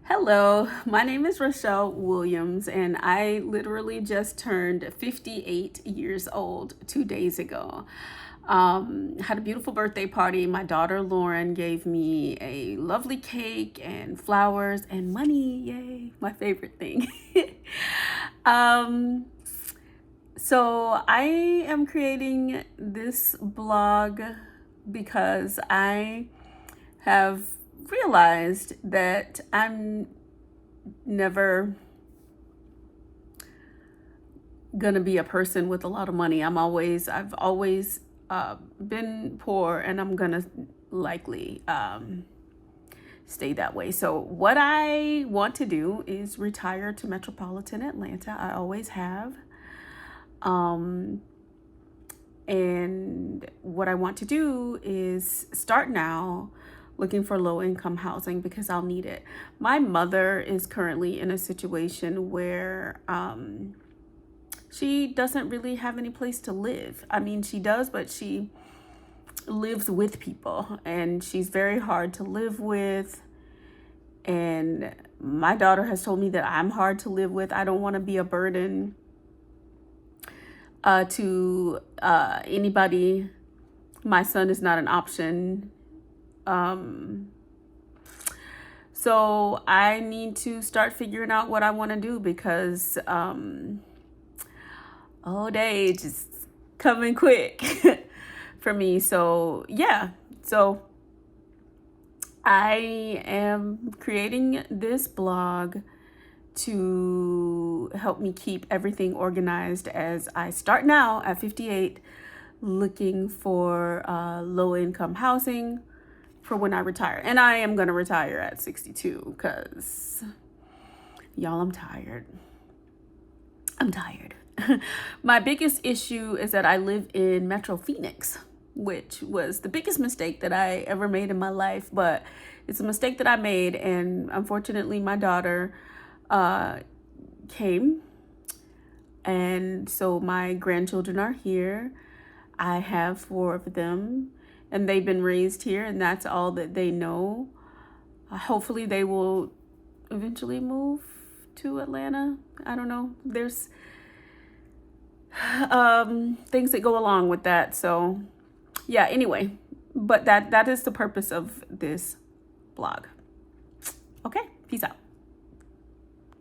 Hello, my name is Rachelle Williams, and I literally just turned 58 years old 2 days ago. Had a beautiful birthday party. My daughter Lauren gave me a lovely cake and flowers and money. Yay, my favorite thing. um, so I am creating this blog because I have realized that I'm never gonna be a person with a lot of money. I've always been poor, and I'm gonna likely stay that way. So what I want to do is retire to metropolitan Atlanta. I always have. Um, and what I want to do is start now looking for low income housing because I'll need it. My mother is currently in a situation where she doesn't really have any place to live. I mean, she does, but she lives with people and she's very hard to live with. And my daughter has told me that I'm hard to live with. I don't want to be a burden to anybody. My son is not an option. So I need to start figuring out what I want to do because old age is coming quick for me. So yeah, so I am creating this blog to help me keep everything organized as I start now at 58 looking for low income housing for when I retire. And I am going to retire at 62 because y'all, I'm tired. My biggest issue is that I live in Metro Phoenix, which was the biggest mistake that I ever made in my life, but it's a mistake that I made. And unfortunately, my daughter came, and so my grandchildren are here. I have 4 of them, and they've been raised here, and that's all that they know. Hopefully they will eventually move to Atlanta. I don't know. There's things that go along with that. So yeah, anyway, but that is the purpose of this blog. Okay, peace out.